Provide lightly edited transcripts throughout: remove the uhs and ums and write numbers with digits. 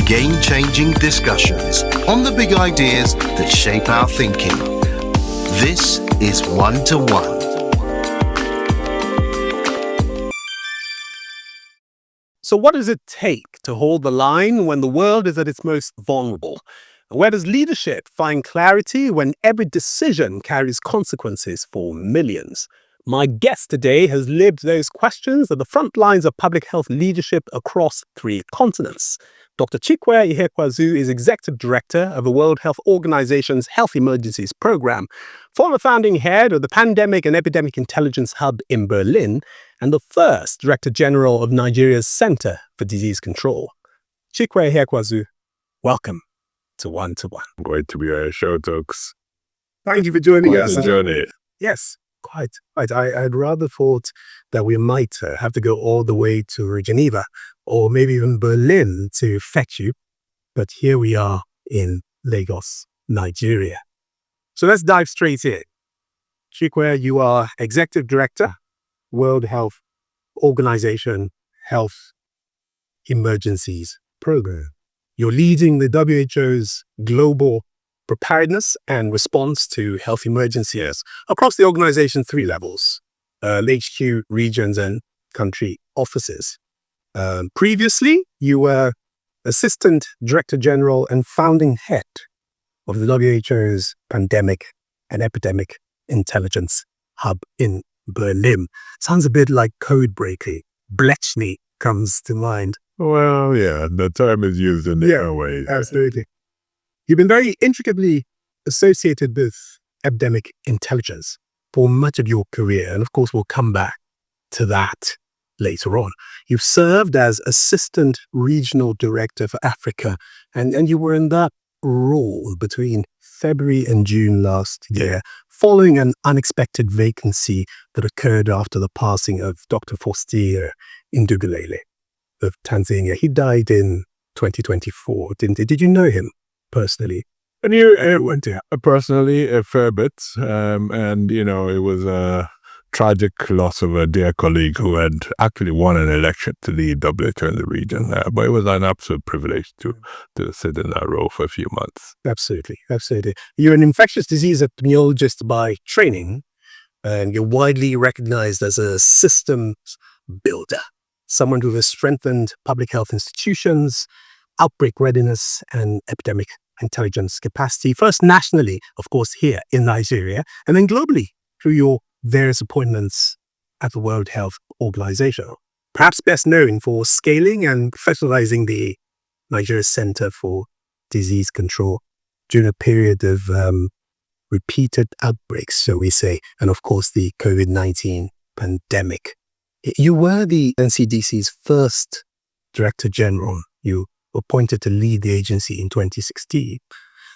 game-changing discussions on the big ideas that shape our thinking. This is One2One. So what does it take to hold the line when the world is at its most vulnerable? Where does leadership find clarity when every decision carries consequences for millions? My guest today has lived those questions at the front lines of public health leadership across 3 continents. Dr Chikwe Ihekweazu is Executive Director of the World Health Organization's Health Emergencies Program, former founding head of the Pandemic and Epidemic Intelligence Hub in Berlin, and the first Director General of Nigeria's Center for Disease Control. Chikwe Ihekweazu, welcome to One2One. Great to be on your show, Tokes. Thank you for joining us. Quite a journey. Yes, quite. I'd rather thought that we might have to go all the way to Geneva or maybe even Berlin to fetch you. But here we are in Lagos, Nigeria. So let's dive straight in. Chikwe, you are Executive Director, World Health Organization Health Emergencies Program. You're leading the WHO's global preparedness and response to health emergencies across the organization's 3 levels, HQ, regions, and country offices. Previously, you were Assistant Director General and founding head of the WHO's Pandemic and Epidemic Intelligence Hub in Berlin. Sounds a bit like code breaking. Blechny comes to mind. Well, yeah, the term is used in different ways. Absolutely. You've been very intricately associated with epidemic intelligence for much of your career. And of course, we'll come back to that later on. You've served as Assistant Regional Director for Africa, and you were in that role between February and June last year, following an unexpected vacancy that occurred after the passing of Dr. Faustin Ndugulele of Tanzania. He died in 2024, didn't he? Did you know him personally? I knew personally a fair bit, and it was a tragic loss of a dear colleague who had actually won an election to lead WHO in the region. But it was an absolute privilege to sit in that role for a few months. Absolutely. You're an infectious disease epidemiologist by training, and you're widely recognized as a systems builder, someone who has strengthened public health institutions, outbreak readiness, and epidemic intelligence capacity, first nationally, of course, here in Nigeria, and then globally through your various appointments at the World Health Organization. Perhaps best known for scaling and professionalizing the Nigeria Center for Disease Control during a period of repeated outbreaks, so we say, and of course the COVID-19 pandemic. You were the NCDC's first Director General. You were appointed to lead the agency in 2016.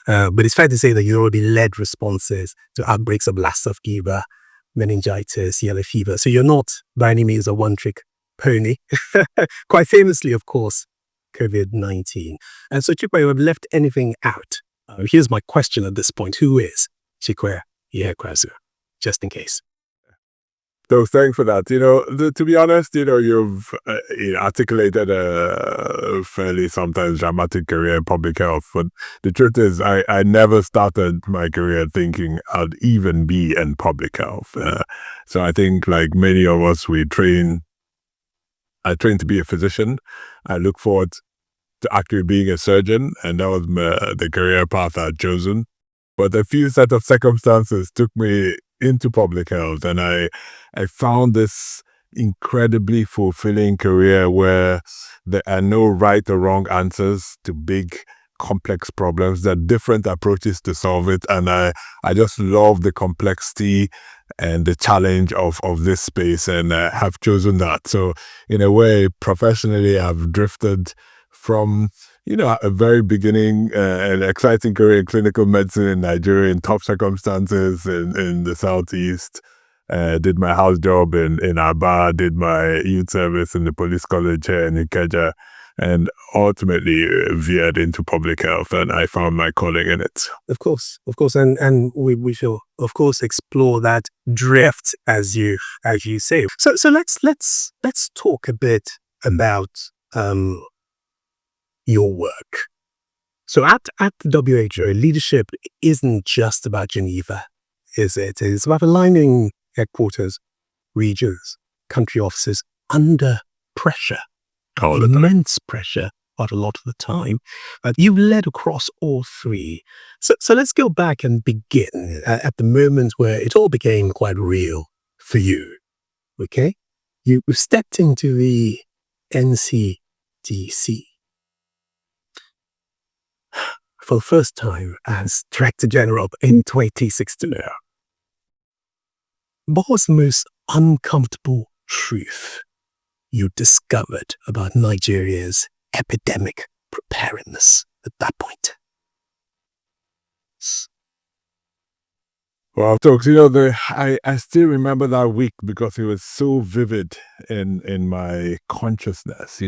But it's fair to say that you already led responses to outbreaks of Lassa fever, meningitis, yellow fever. So you're not by any means a one-trick pony. Quite famously, of course, COVID-19. And so Chikwe, I've left anything out. Here's my question at this point. Who is Chikwe Ihekweazu? Just in case. So thanks for that. To be honest, you've articulated a fairly sometimes dramatic career in public health. But the truth is, I never started my career thinking I'd even be in public health. So I think like many of us, I trained to be a physician. I look forward to actually being a surgeon. And that was the career path I'd chosen. But a few set of circumstances took me into public health, and I found this incredibly fulfilling career where there are no right or wrong answers to big complex problems. There are different approaches to solve it, and I just love the complexity and the challenge of this space, and have chosen that. So in a way, professionally, I've drifted from a very beginning, an exciting career in clinical medicine in Nigeria in tough circumstances in the Southeast. Did my house job in Aba, did my youth service in the police college here in Ikeja, and ultimately veered into public health, and I found my calling in it. Of course. And we shall, of course, explore that drift as you say. So let's talk a bit about your work. So at the WHO, leadership isn't just about Geneva, is it? It's about aligning headquarters, regions, country offices under pressure, immense pressure, quite a lot of the time. You led across all three. So let's go back and begin at the moment where it all became quite real for you. Okay? You stepped into the NCDC for the first time as Director General in 2016. What was the most uncomfortable truth you discovered about Nigeria's epidemic preparedness at that point? Well, folks, I still remember that week because it was so vivid in my consciousness,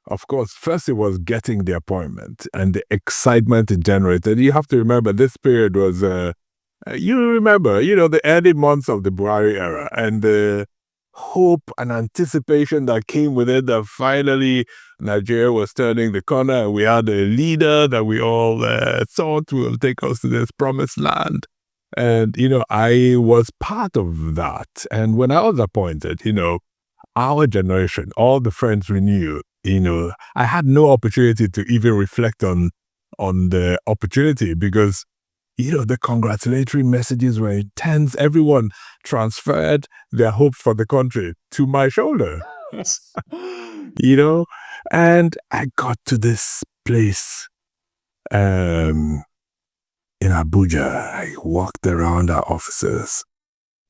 Of course, first it was getting the appointment and the excitement it generated. You have to remember this period was, the early months of the Buhari era and the hope and anticipation that came with it that finally Nigeria was turning the corner and we had a leader that we all thought will take us to this promised land. And, I was part of that. And when I was appointed, our generation, all the friends we knew, I had no opportunity to even reflect on the opportunity because, the congratulatory messages were intense. Everyone transferred their hopes for the country to my shoulder, and I got to this place, in Abuja. I walked around our offices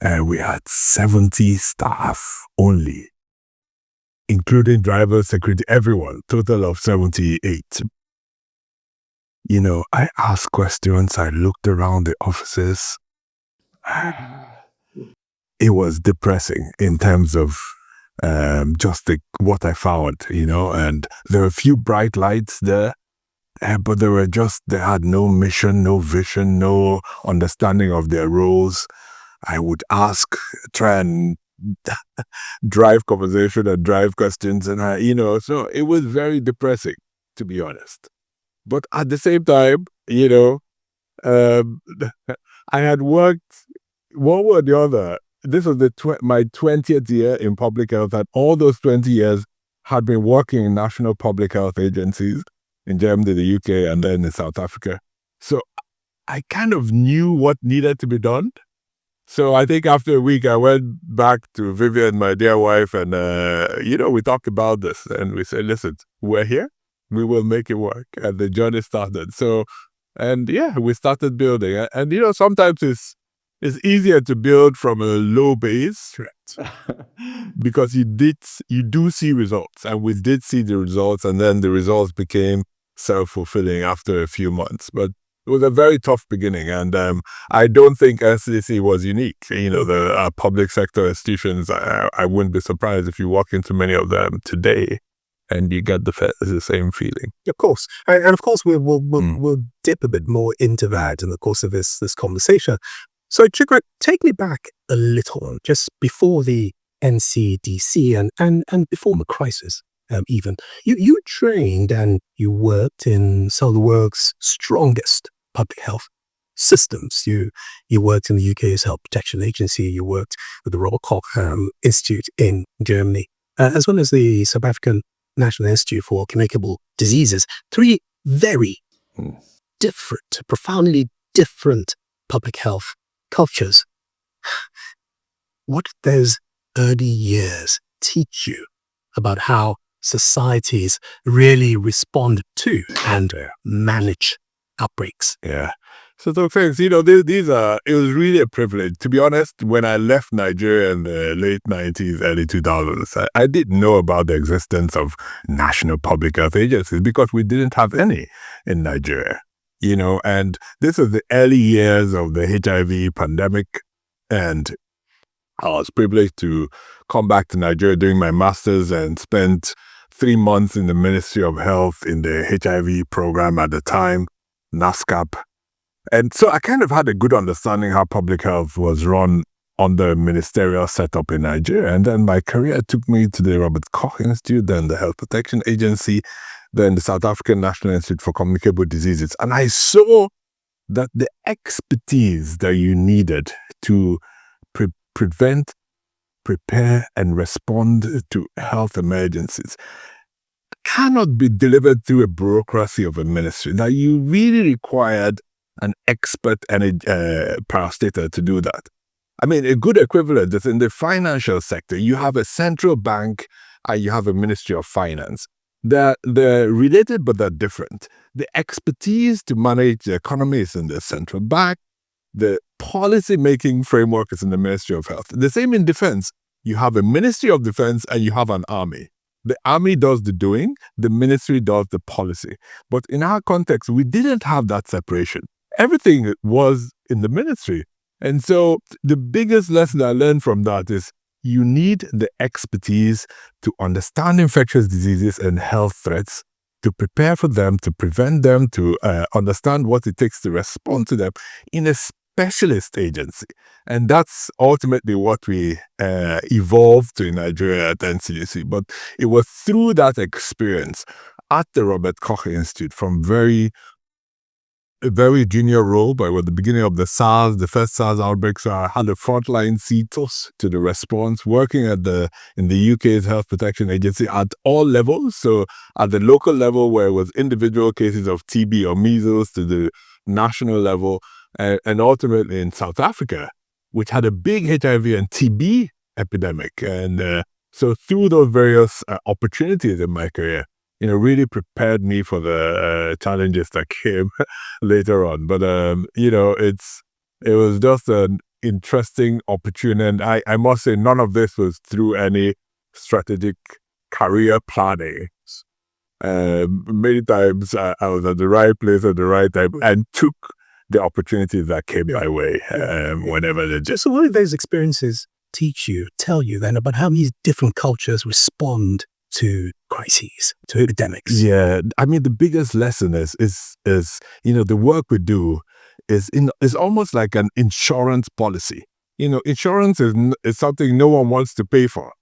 and we had 70 staff only, including drivers, security, everyone, total of 78. I asked questions, I looked around the offices. It was depressing in terms of just what I found, and there were a few bright lights there, but they had no mission, no vision, no understanding of their roles. I would try and drive conversation and drive questions, and so it was very depressing, to be honest. But at the same time, I had worked one way or the other. This was my 20th year in public health, and all those 20 years had been working in national public health agencies in Germany, the UK, and then in South Africa. So I kind of knew what needed to be done. So I think after a week, I went back to Vivian, my dear wife, and, we talked about this, and we said, listen, we're here. We will make it work. And the journey started. So, we started building. And sometimes it's easier to build from a low base, because you do see results. And we did see the results. And then the results became self-fulfilling after a few months. But it was a very tough beginning. And I don't think NCDC was unique. The public sector institutions, I wouldn't be surprised if you walk into many of them today and you get the same feeling. Of course. And of course, we'll dip a bit more into that in the course of this conversation. So, Chikwe, take me back a little, just before the NCDC and before the crisis, even. You trained and you worked in some of the world's strongest public health systems. You worked in the UK's Health Protection Agency. You worked with the Robert Koch Institute in Germany, as well as the South African National Institute for Communicable Diseases. Three very different, profoundly different public health cultures. What did those early years teach you about how societies really respond to and manage outbreaks? Yeah. So thanks. It was really a privilege. To be honest, when I left Nigeria in the late 90s, early 2000s, I didn't know about the existence of national public health agencies because we didn't have any in Nigeria, and this was the early years of the HIV pandemic. And I was privileged to come back to Nigeria doing my master's and spent 3 months in the Ministry of Health in the HIV program at the time, NASCAP. And so I kind of had a good understanding how public health was run under a ministerial setup in Nigeria. And then my career took me to the Robert Koch Institute, then the Health Protection Agency, then the South African National Institute for Communicable Diseases. And I saw that the expertise that you needed to prevent, prepare, and respond to health emergencies cannot be delivered through a bureaucracy of a ministry. That you really required an expert and a parastater to do that. I mean, a good equivalent is in the financial sector. You have a central bank and you have a Ministry of Finance. They're related, but they're different. The expertise to manage the economy is in the central bank. The policy-making framework is in the Ministry of Health. The same in defense. You have a Ministry of Defense and you have an army. The army does the doing, the ministry does the policy. But in our context, we didn't have that separation. Everything was in the ministry. And so the biggest lesson I learned from that is you need the expertise to understand infectious diseases and health threats, to prepare for them, to prevent them, to understand what it takes to respond to them in a specialist agency. And that's ultimately what we evolved to in Nigeria at NCDC. But it was through that experience at the Robert Koch Institute from a very junior role, but at the beginning of the first SARS outbreak, so I had a frontline seat to the response, working in the UK's Health Protection Agency at all levels. So at the local level, where it was individual cases of TB or measles, to the national level, and ultimately in South Africa, which had a big HIV and TB epidemic. And so through those various opportunities in my career, really prepared me for the challenges that came later on. But, it was just an interesting opportunity. And I must say, none of this was through any strategic career planning. Many times I was at the right place at the right time and took the opportunities that came my way whenever they just. So what do those experiences tell you then about how these different cultures respond to crises, to epidemics? Yeah, I mean, the biggest lesson is the work we do is almost like an insurance policy. Insurance is something no one wants to pay for,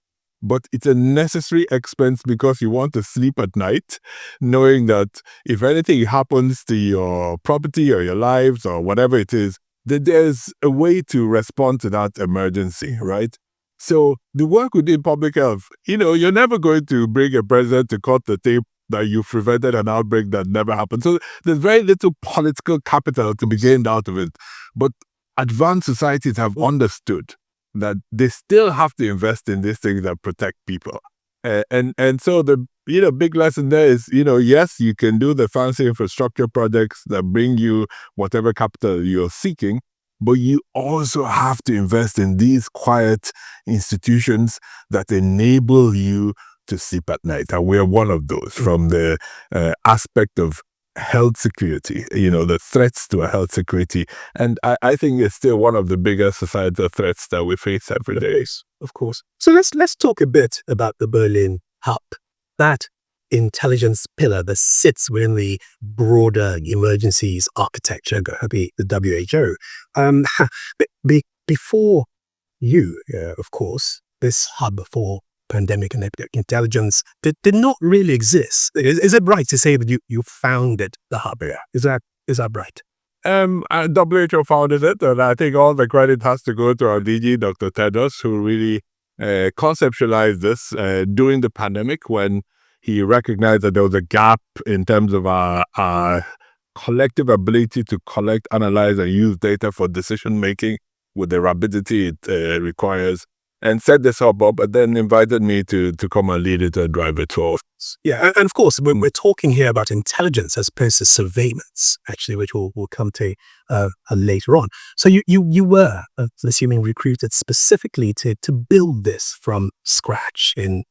but it's a necessary expense because you want to sleep at night, knowing that if anything happens to your property or your lives or whatever it is, that there's a way to respond to that emergency, right? So the work we do in public health, you're never going to bring a president to cut the tape that you prevented an outbreak that never happened. So there's very little political capital to be gained out of it. But advanced societies have understood that they still have to invest in these things that protect people. And so the big lesson there is, yes, you can do the fancy infrastructure projects that bring you whatever capital you're seeking, but you also have to invest in these quiet institutions that enable you to sleep at night. And we're one of those from the aspect of health security, the threats to our health security. And I think it's still one of the biggest societal threats that we face every day. Of course. So let's talk a bit about the Berlin hub, that intelligence pillar that sits within the broader emergencies architecture, the WHO. Before you, of course, this hub for pandemic and epidemic intelligence did not really exist. Is it right to say that you founded the hub? Is that right? WHO founded it, and I think all the credit has to go to our DG, Dr. Tedros, who really conceptualized this during the pandemic when he recognized that there was a gap in terms of our collective ability to collect, analyze, and use data for decision-making with the rapidity it requires, and set this up, and then invited me to come and lead it and drive it forward. Yeah, and of course, we're talking here about intelligence as opposed to surveillance, actually, which we'll come to later on. So you were, assuming, recruited specifically to build this from scratch in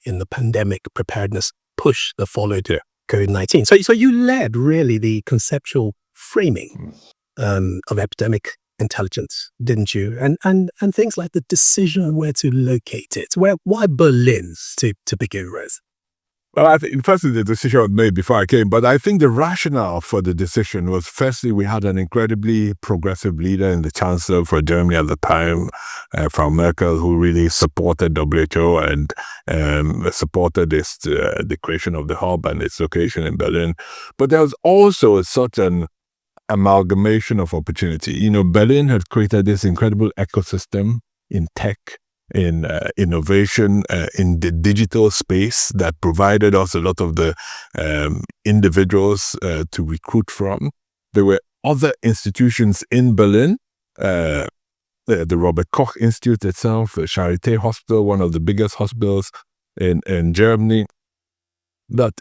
the pandemic preparedness push that followed COVID-19. So you led really the conceptual framing of epidemic intelligence, didn't you? And things like the decision where to locate it. Why Berlin to begin with? Well, I think firstly the decision was made before I came, but I think the rationale for the decision was firstly we had an incredibly progressive leader in the Chancellor for Germany at the time, Frau Merkel, who really supported WHO and supported the creation of the hub and its location in Berlin. But there was also such an amalgamation of opportunity. You know, Berlin had created this incredible ecosystem in tech, in innovation, in the digital space that provided us a lot of the individuals to recruit from. There were other institutions in Berlin, the Robert Koch Institute itself, the Charité Hospital, one of the biggest hospitals in Germany, that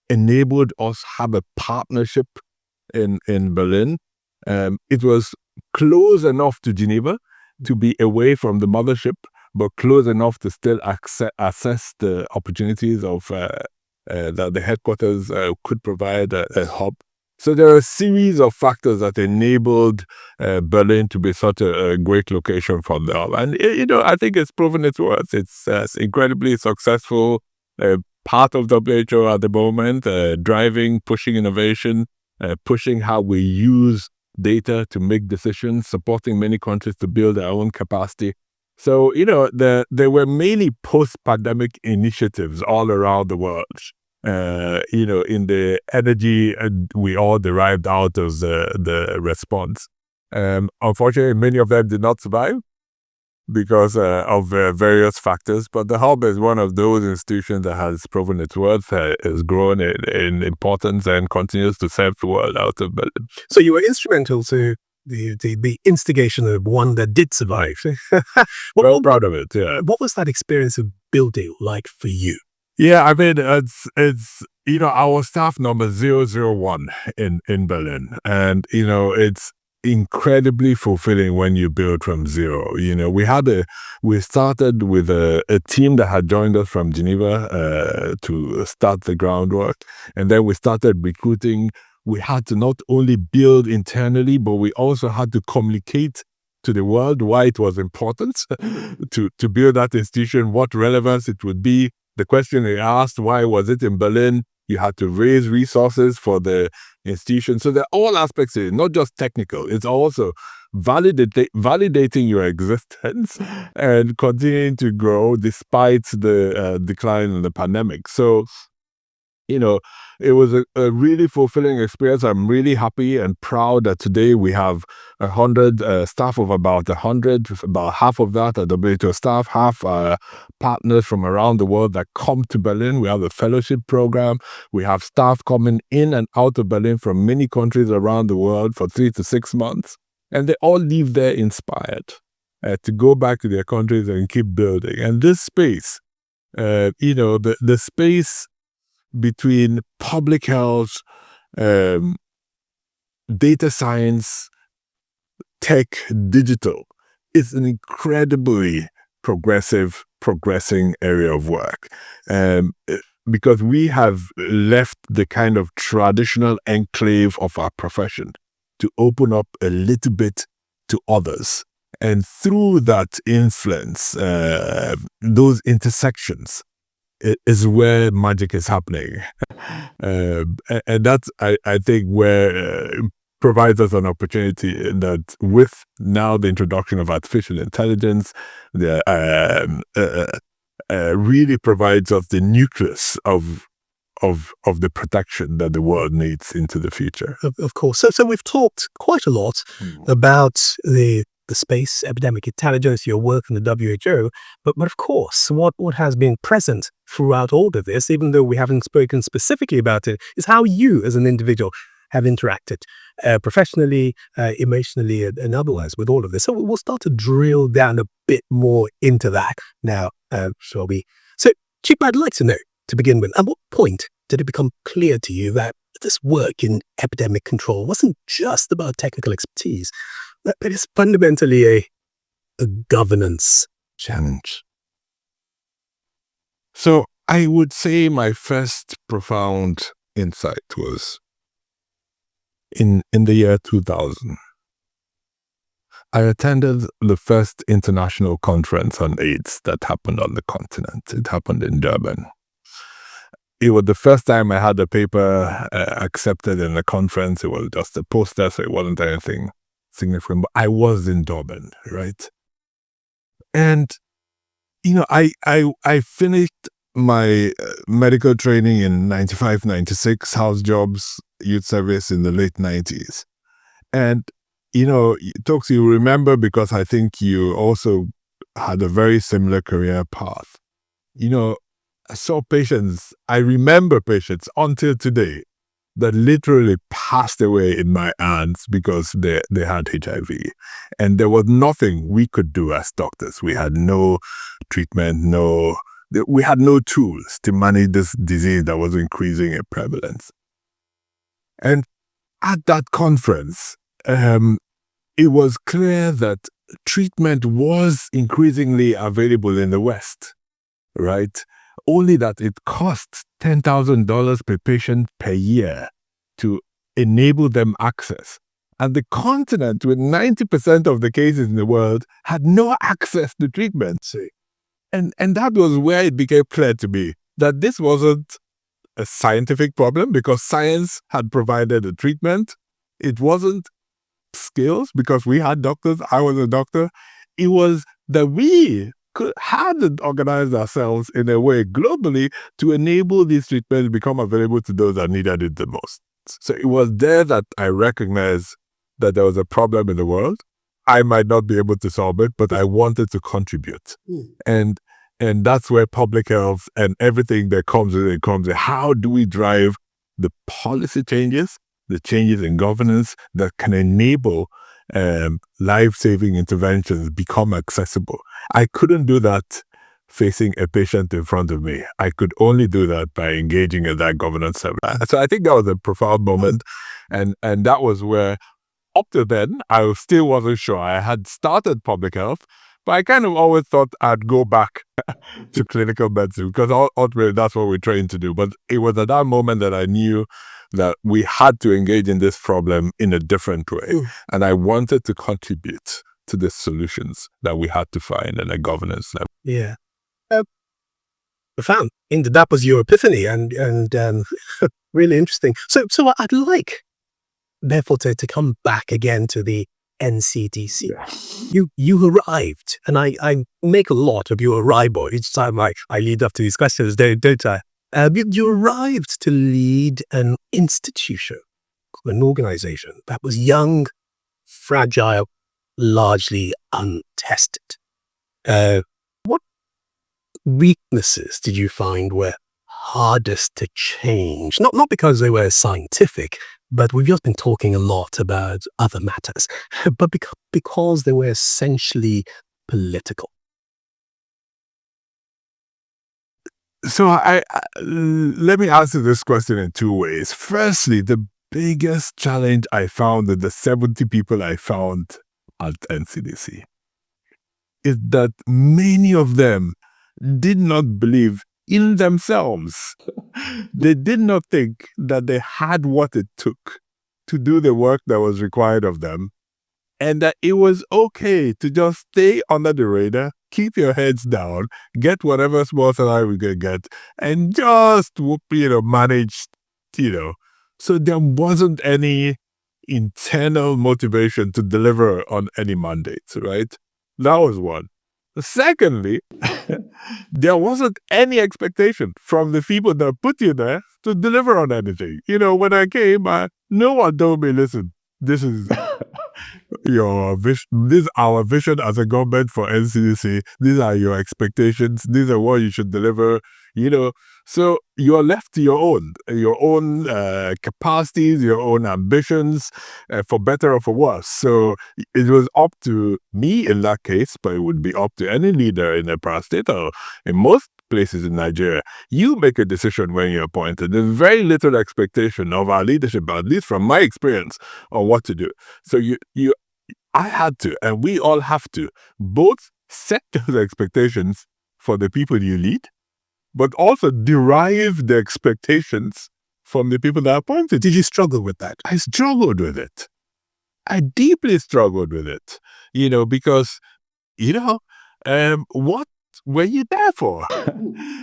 enabled us have a partnership in Berlin. It was close enough to Geneva to be away from the mothership, but close enough to still assess the opportunities of that the headquarters could provide a hub. So there are a series of factors that enabled Berlin to be such a great location for the hub. And, you know, I think it's proven its worth. It's incredibly successful, part of WHO at the moment, driving, pushing innovation, pushing how we use data to make decisions, supporting many countries to build their own capacity. So, you know, there were many post-pandemic initiatives all around the world. You know, in the energy we all derived out of the response. Unfortunately, many of them did not survive because of various factors. But the hub is one of those institutions that has proven its worth, has grown in importance, and continues to serve the world out of Berlin. So you were instrumental to the instigation of one that did survive. Well, proud of it, yeah. What was that experience of building like for you? Yeah, I mean, it's you know, our staff number 001 in Berlin. And, you know, it's incredibly fulfilling when you build from zero. You know, we started with a team that had joined us from Geneva to start the groundwork. And then we started recruiting. We had to not only build internally, but we also had to communicate to the world why it was important to build that institution, what relevance it would be. The question they asked, why was it in Berlin? You had to raise resources for the institution. So there are all aspects of it, not just technical. It's also validating your existence and continuing to grow despite the decline in the pandemic. So, you know, it was a really fulfilling experience. I'm really happy and proud that today we have 100 staff of about 100. About half of that are WHO staff, half are partners from around the world that come to Berlin. We have a fellowship program. We have staff coming in and out of Berlin from many countries around the world for 3 to 6 months. And they all leave there inspired to go back to their countries and keep building. And this space, you know, the space between public health, data science, tech, digital, is an incredibly progressing area of work. Because we have left the kind of traditional enclave of our profession to open up a little bit to others. And through that influence, those intersections, is where magic is happening. And that's, I think, where provides us an opportunity that with now the introduction of artificial intelligence, really provides us the nucleus of the protection that the world needs into the future. Of course. So we've talked quite a lot about the space, epidemic intelligence, your work in the WHO, but of course, what has been present throughout all of this, even though we haven't spoken specifically about it, is how you as an individual have interacted professionally, emotionally, and otherwise with all of this. So we'll start to drill down a bit more into that now, shall we? So, Chikwe, I'd like to know, to begin with, at what point did it become clear to you that this work in epidemic control wasn't just about technical expertise, but it's fundamentally a governance challenge? So I would say my first profound insight was in the year 2000. I attended the first international conference on AIDS that happened on the continent. It happened in Durban. it was the first time I had a paper accepted in a conference. It was just a poster, so it wasn't anything significant. But I was in Durban, right? And, I finished my medical training in 95, 96, house jobs, youth service in the late 90s. And, Tokes, you remember, because I think you also had a very similar career path. I saw patients, I remember patients until today that literally passed away in my hands because they had HIV. And there was nothing we could do as doctors. We had no treatment, we had no tools to manage this disease that was increasing in prevalence. And at that conference, it was clear that treatment was increasingly available in the West, right? Only that it costs $10,000 per patient per year to enable them access. And the continent, with 90% of the cases in the world, had no access to treatment. And that was where it became clear to me that this wasn't a scientific problem because science had provided a treatment. It wasn't skills because we had doctors. I was a doctor. It was that we hadn't organized ourselves in a way globally to enable these treatments to become available to those that needed it the most. So it was there that I recognized that there was a problem in the world. I might not be able to solve it, but I wanted to contribute. And that's where public health and everything that comes with it comes in. How do we drive the policy changes, the changes in governance that can enable life-saving interventions become accessible? I couldn't do that facing a patient in front of me. I could only do that by engaging in that governance. So I think that was a profound moment. And that was where, up to then, I still wasn't sure. I had started public health, but I kind of always thought I'd go back to clinical medicine because ultimately that's what we're trained to do. But it was at that moment that I knew that we had to engage in this problem in a different way. And I wanted to contribute to the solutions that we had to find in a governance level. Yeah. Profound. That was your epiphany and really interesting. So I'd like, therefore, to come back again to the NCDC. Yeah. You arrived, and I make a lot of your arrival each time I lead up to these questions, don't I? You arrived to lead an institution, an organization that was young, fragile, largely untested. What weaknesses did you find were hardest to change? Not because they were scientific, but we've just been talking a lot about other matters, but because they were essentially political. So let me answer this question in two ways. Firstly, the biggest challenge I found with the 70 people I found at NCDC is that many of them did not believe in themselves. They did not think that they had what it took to do the work that was required of them, and that it was okay to just stay under the radar, keep your heads down, get whatever small salary we could get, and just, manage, So there wasn't any internal motivation to deliver on any mandates, right? That was one. Secondly, there wasn't any expectation from the people that put you there to deliver on anything. When I came, no one told me, listen, this is your vision. This is our vision as a government for NCDC. These are your expectations. These are what you should deliver. So you are left to your own capacities, your own ambitions, for better or for worse. So it was up to me in that case, but it would be up to any leader in a parastate or in most places in Nigeria. You make a decision when you're appointed. There's very little expectation of our leadership, at least from my experience, on what to do. So I had to, and we all have to, both set those expectations for the people you lead, but also derive the expectations from the people that are appointed. Did you struggle with that? I struggled with it. I deeply struggled with it, because, what were you there for?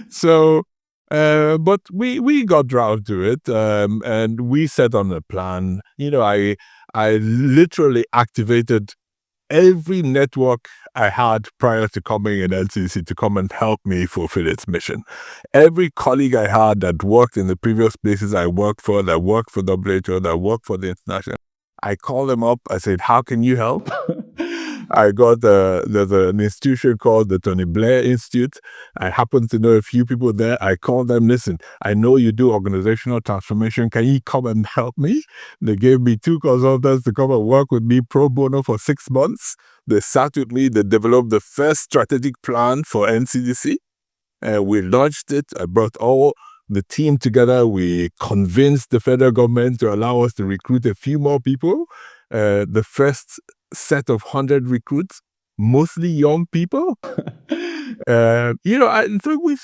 So But we got round to it, and we set on a plan. I literally activated every network I had prior to coming in NCDC to come and help me fulfill its mission. Every colleague I had that worked in the previous places I worked for, that worked for WHO, that worked for the international, I called them up. I said, how can you help? I got, there's an institution called the Tony Blair Institute. I happen to know a few people there. I called them, listen, I know you do organizational transformation. Can you come and help me? They gave me 2 consultants to come and work with me pro bono for 6 months. They sat with me. They developed the first strategic plan for NCDC. We launched it. I brought all the team together. We convinced the federal government to allow us to recruit a few more people. The first set of 100 recruits, mostly young people. And so we,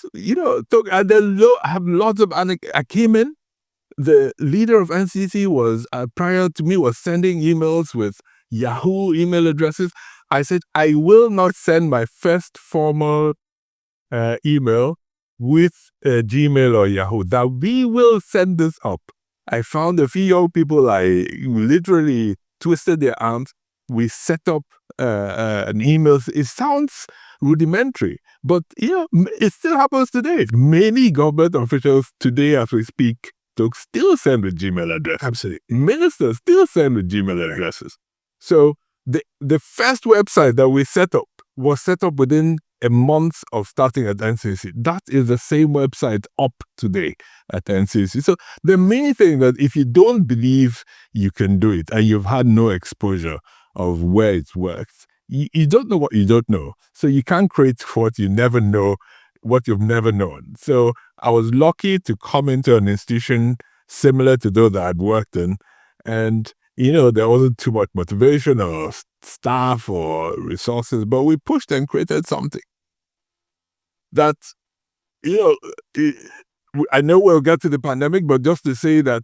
and then I have lots of, I came in, the leader of NCDC was, prior to me, was sending emails with Yahoo email addresses. I said, I will not send my first formal email with Gmail or Yahoo, that we will send this up. I found a few young people, I literally twisted their arms. We set up an email. It sounds rudimentary, but it still happens today. Many government officials today, as we speak, still send the Gmail address. Absolutely. Ministers still send the Gmail addresses. So the first website that we set up was set up within a month of starting at NCDC. That is the same website up today at NCDC. So there are many things that if you don't believe you can do it and you've had no exposure of where it works, you don't know what you don't know. So you can't create what you never know, what you've never known. So I was lucky to come into an institution similar to those that I'd worked in, and there wasn't too much motivation or staff or resources, but we pushed and created something that, I know we'll get to the pandemic, but just to say that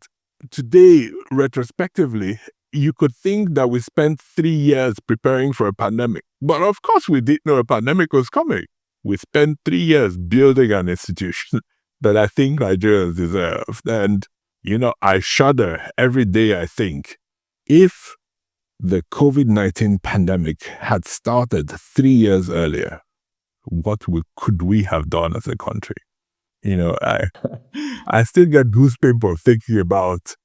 today, retrospectively, you could think that we spent 3 years preparing for a pandemic. But of course, we didn't know a pandemic was coming. We spent 3 years building an institution that I think Nigerians deserve. And, I shudder every day I think, if the COVID-19 pandemic had started 3 years earlier, what could we have done as a country? I still get goosebumps thinking about,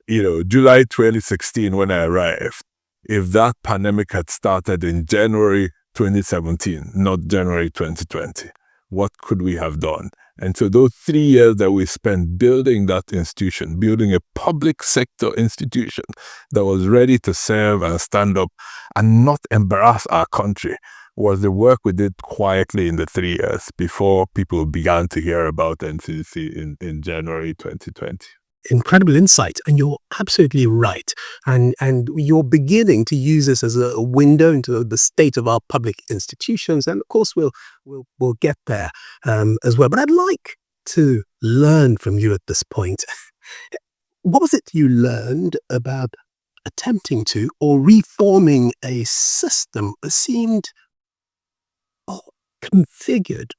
July 2016 when I arrived. If that pandemic had started in January 2017, not January 2020, what could we have done? And so those 3 years that we spent building that institution, building a public sector institution that was ready to serve and stand up and not embarrass our country, was the work we did quietly in the 3 years before people began to hear about NCDC in January 2020. Incredible insight, and you're absolutely right. And you're beginning to use this as a window into the state of our public institutions, and of course we'll get there as well. But I'd like to learn from you at this point. What was it you learned about attempting to or reforming a system that seemed configured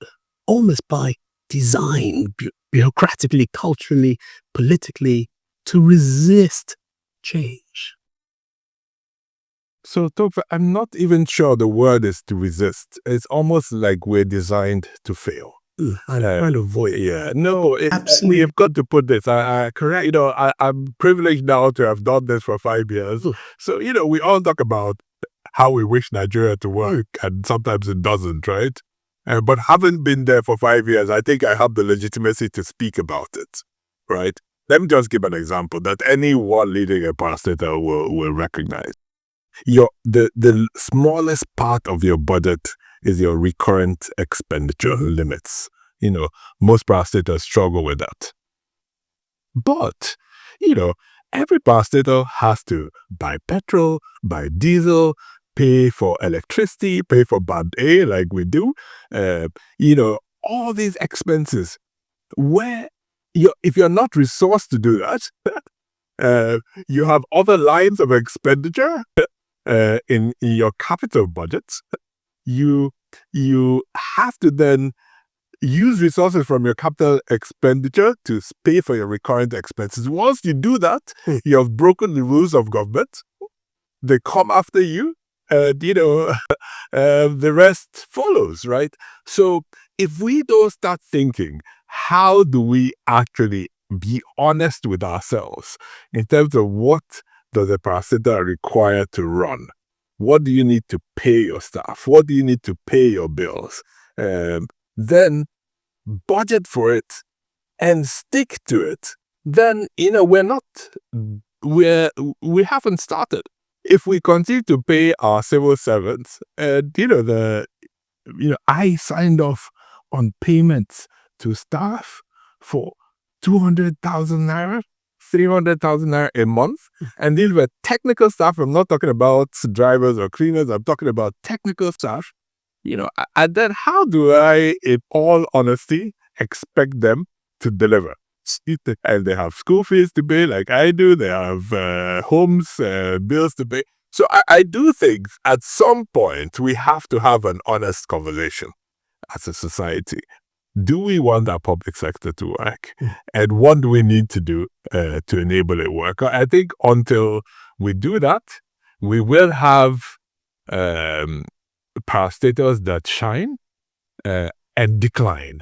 almost by design, bureaucratically, culturally, politically, to resist change? So, Tokwe, I'm not even sure the word is to resist. It's almost like we're designed to fail. I'm trying to avoid it. Yeah, no, Absolutely. we have got to put this. Correct. I'm privileged now to have done this for 5 years. So, we all talk about how we wish Nigeria to work, and sometimes it doesn't, right? But having been there for 5 years, I think I have the legitimacy to speak about it, right? Let me just give an example that anyone leading a parastatal will recognize. The smallest part of your budget is your recurrent expenditure limits. Most parastatals struggle with that. But, every parastatal has to buy petrol, buy diesel, pay for electricity, pay for band A like we do, all these expenses. Where if you're not resourced to do that, you have other lines of expenditure in your capital budget. You have to then use resources from your capital expenditure to pay for your recurrent expenses. Once you do that, you have broken the rules of government. They come after you, and the rest follows, right? So if we don't start thinking, how do we actually be honest with ourselves in terms of what does a parastatal require to run? What do you need to pay your staff? What do you need to pay your bills? Then budget for it and stick to it. Then, we haven't started. If we continue to pay our civil servants, I signed off on payments to staff for 200,000 naira, 300,000 naira a month. And these were technical staff. I'm not talking about drivers or cleaners. I'm talking about technical staff. And then how do I, in all honesty, expect them to deliver? And they have school fees to pay like I do. They have homes, bills to pay. So I do think at some point we have to have an honest conversation as a society. Do we want our public sector to work? And what do we need to do to enable it work? I think until we do that, we will have parastatals that shine and decline,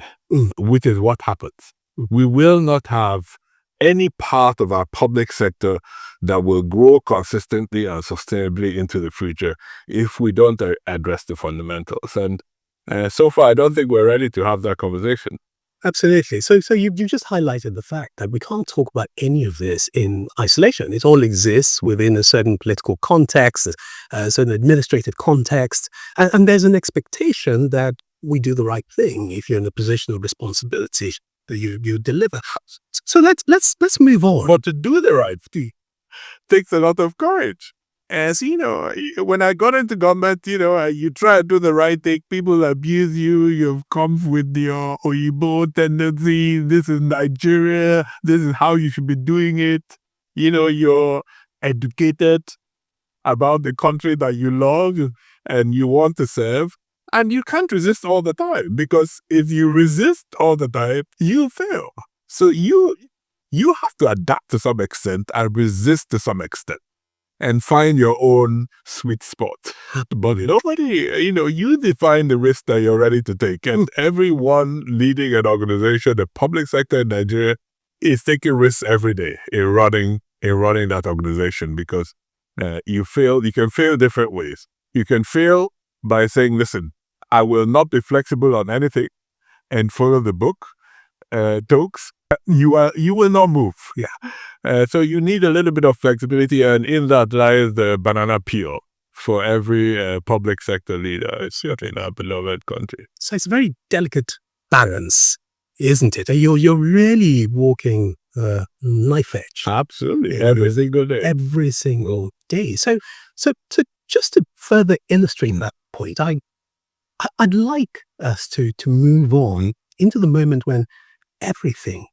which is what happens. We will not have any part of our public sector that will grow consistently and sustainably into the future if we don't address the fundamentals. And so far, I don't think we're ready to have that conversation. Absolutely. So you just highlighted the fact that we can't talk about any of this in isolation. It all exists within a certain political context, a certain administrative context, and there's an expectation that we do the right thing if you're in a position of responsibility. You deliver. So let's move on. But to do the right thing takes a lot of courage. As when I got into government, you try to do the right thing, people abuse you, you've come with your Oyibo tendency, this is Nigeria, this is how you should be doing it. You're educated about the country that you love and you want to serve. And you can't resist all the time, because if you resist all the time, you fail. So you have to adapt to some extent and resist to some extent and find your own sweet spot. But nobody, you define the risk that you're ready to take. And everyone leading an organization, the public sector in Nigeria, is taking risks every day in running that organization, because you can fail different ways. You can fail by saying, listen, I will not be flexible on anything and follow the book, Tokes. You will not move. Yeah. So you need a little bit of flexibility, and in that lies the banana peel for every public sector leader, especially in our beloved country. So it's a very delicate balance, isn't it? You're really walking knife edge. Absolutely, every single day. Every single day. So just to further illustrate that point, I'd like us to move on into the moment when everything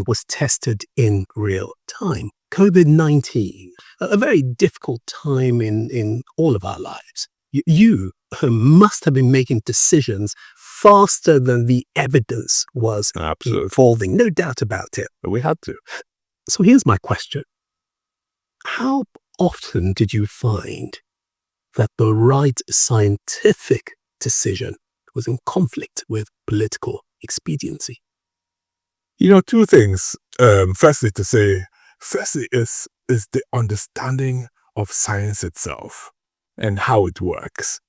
was tested in real time. COVID-19, a very difficult time in all of our lives. You must have been making decisions faster than the evidence was evolving, no doubt about it. But we had to. So here's my question. How often did you find that the right scientific decision was in conflict with political expediency? Two things. Firstly is the understanding of science itself and how it works.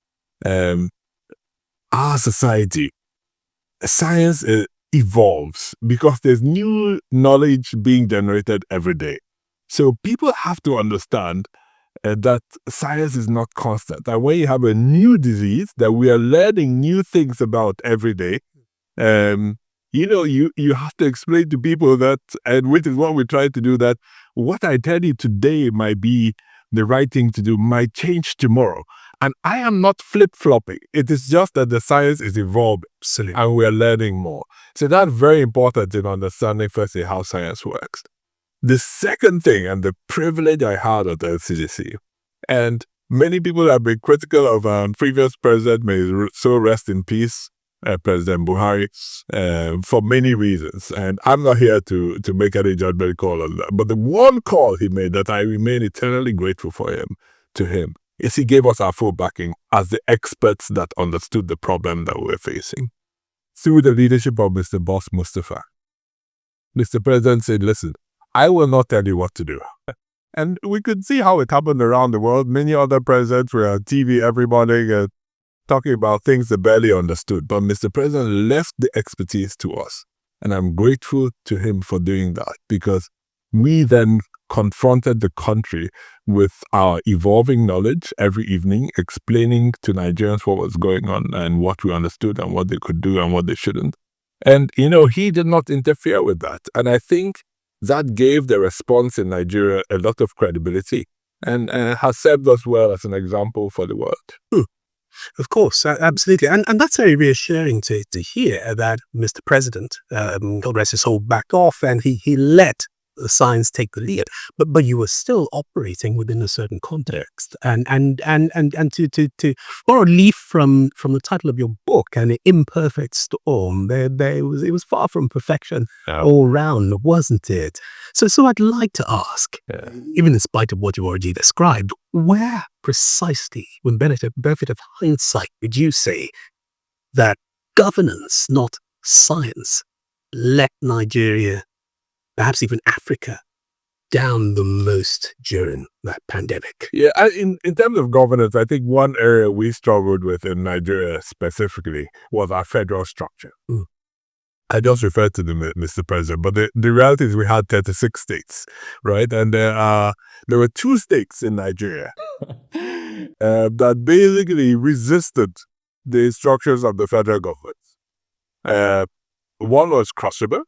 Our society, science evolves because there's new knowledge being generated every day. So people have to understand that science is not constant. That when you have a new disease that we are learning new things about every day, you have to explain to people that, and which is what we try to do, that what I tell you today might be the right thing to do, might change tomorrow. And I am not flip-flopping. It is just that the science is evolving. Absolutely. And we are learning more. So that's very important in understanding, firstly, how science works. The second thing, and the privilege I had at the NCDC, and many people have been critical of our previous president, may so rest in peace, President Buhari for many reasons. And I'm not here to make any judgment call on that. But the one call he made that I remain eternally grateful to him is he gave us our full backing as the experts that understood the problem that we're facing. Through the leadership of Mr. Boss Mustafa, Mr. President said, listen, I will not tell you what to do. And we could see how it happened around the world. Many other presidents were on TV every morning talking about things they barely understood. But Mr. President left the expertise to us. And I'm grateful to him for doing that, because we then confronted the country with our evolving knowledge every evening, explaining to Nigerians what was going on and what we understood and what they could do and what they shouldn't. And, he did not interfere with that. And I think that gave the response in Nigeria a lot of credibility and has served us well as an example for the world. Of course, absolutely. And that's very reassuring to hear that Mr. President, God rest his soul, backed off and he let the science take the lead, but you were still operating within a certain context. And to borrow a leaf from the title of your book, An Imperfect Storm, it was far from perfection all round, wasn't it? So I'd like to ask, even in spite of what you already described, where precisely, with benefit of hindsight, did you say that governance, not science, let Nigeria, perhaps even Africa, down the most during that pandemic? Yeah, in terms of governance, I think one area we struggled with in Nigeria specifically was our federal structure. I just referred to them, Mr. President, but the reality is we had 36 states, right? And there were 2 states in Nigeria that basically resisted the instructions of the federal government. One was Cross River,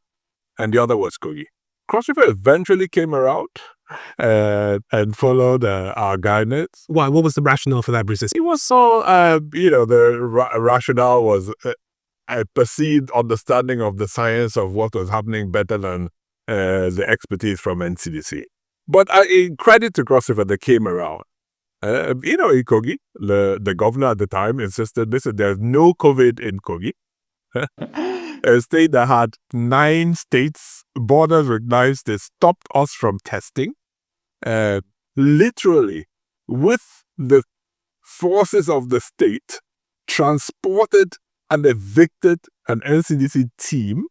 and the other was Kogi. Cross River eventually came around and followed our guidance. Why? What was the rationale for that resistance? It was so, the rationale was a perceived understanding of the science of what was happening better than the expertise from NCDC. But in credit to Cross River, they came around. In Kogi, the governor at the time insisted, listen, there's no COVID in Kogi. A state that had 9 states, borders recognized, they stopped us from testing. Literally, with the forces of the state, transported and evicted an NCDC team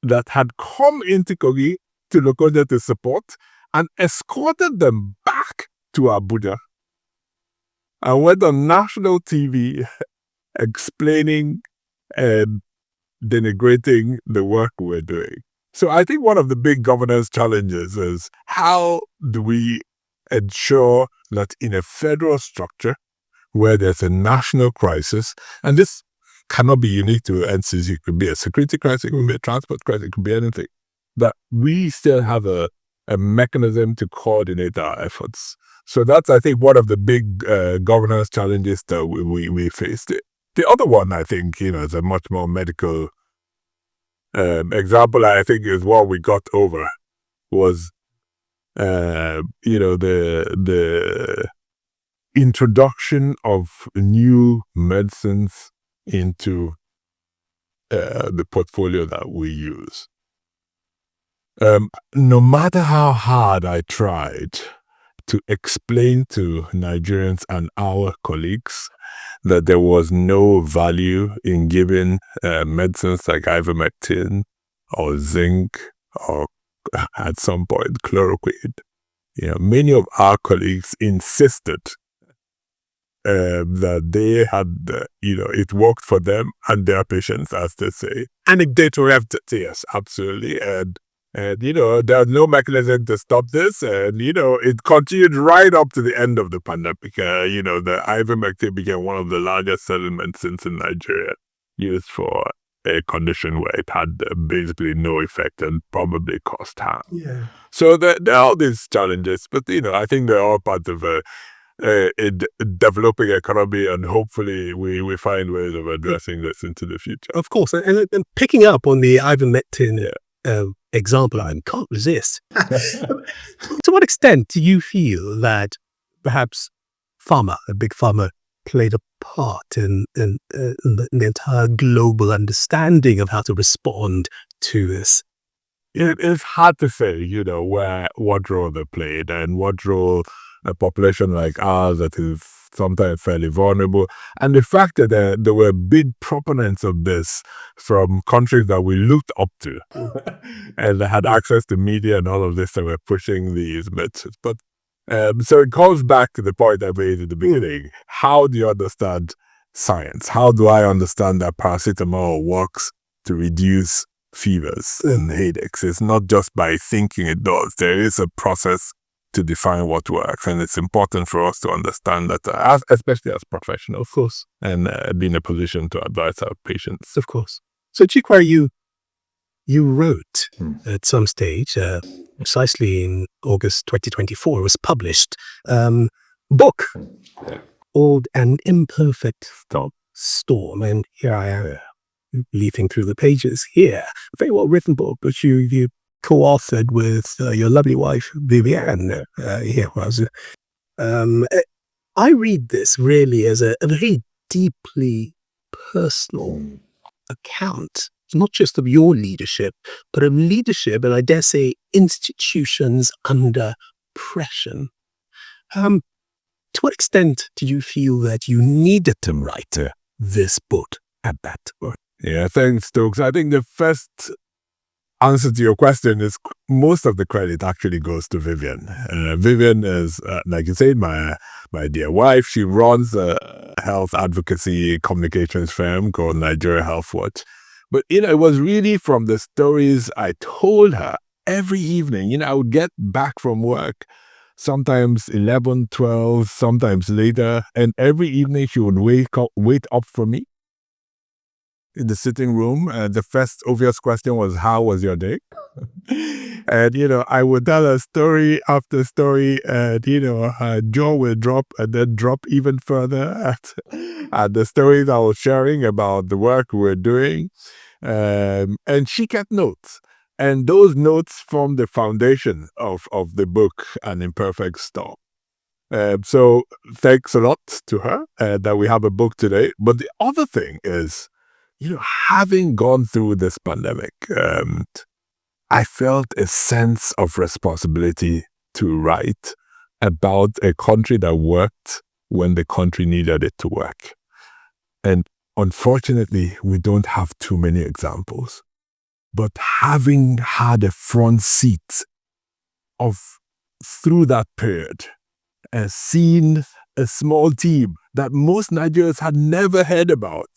that had come into Kogi to Lokoja to support and escorted them back to Abuja and went on national TV explaining and denigrating the work we're doing. So I think one of the big governance challenges is how do we ensure that in a federal structure where there's a national crisis, and this cannot be unique to NCDC, it could be a security crisis, it could be a transport crisis, it could be anything, that we still have a mechanism to coordinate our efforts. So that's, I think, one of the big governance challenges that we faced. The other one, I think, is a much more medical example, I think, is what we got over was, the introduction of new medicines into the portfolio that we use. No matter how hard I tried to explain to Nigerians and our colleagues that there was no value in giving medicines like ivermectin or zinc or at some point chloroquine, many of our colleagues insisted that they had, it worked for them and their patients, as they say. Anecdotal evidence, yes, absolutely. And there's no mechanism to stop this. And, it continued right up to the end of the pandemic. The ivermectin became one of the largest selling medicines in Nigeria, used for a condition where it had basically no effect and probably caused harm. Yeah. So there are all these challenges, but, I think they're all part of a developing economy, and hopefully we find ways of addressing this into the future. Of course. And picking up on the ivermectin example, I can't resist. To what extent do you feel that perhaps pharma, a big pharma, played a part in the entire global understanding of how to respond to this? It's hard to say, what role they played and what role a population like ours that is sometimes fairly vulnerable. And the fact that there were big proponents of this from countries that we looked up to and they had access to media and all of this that were pushing these myths. But so it comes back to the point I made at the beginning. How do you understand science? How do I understand that paracetamol works to reduce fevers and headaches? It's not just by thinking it does. There is a process to define what works, and it's important for us to understand that, especially as professionals, Of course. and be in a position to advise our patients. Of course. So Chikwe, you wrote at some stage, precisely in August 2024, it was published, book called An Imperfect Storm. And here I am, leafing through the pages here. A very well written book, which you co-authored with your lovely wife, Viviane Ihekweazu. I read this really as a very deeply personal account, not just of your leadership, but of leadership, and I dare say institutions under pressure. To what extent did you feel that you needed to write this book at that point? Yeah, thanks, Stokes. I think the first answer to your question is most of the credit actually goes to Vivian. Vivian is, like you said, my dear wife. She runs a health advocacy communications firm called Nigeria Health Watch. But, it was really from the stories I told her every evening. I would get back from work, sometimes 11, 12, sometimes later. And every evening she would wait up for me in the sitting room. The first obvious question was, how was your day? And, I would tell her story after story, and, her jaw would drop and then drop even further at the stories I was sharing about the work we were doing. And she kept notes. And those notes form the foundation of the book, An Imperfect Storm. So thanks a lot to her that we have a book today. But the other thing is, having gone through this pandemic, I felt a sense of responsibility to write about a country that worked when the country needed it to work. And unfortunately, we don't have too many examples. But having had a front seat through that period, seen a small team that most Nigerians had never heard about,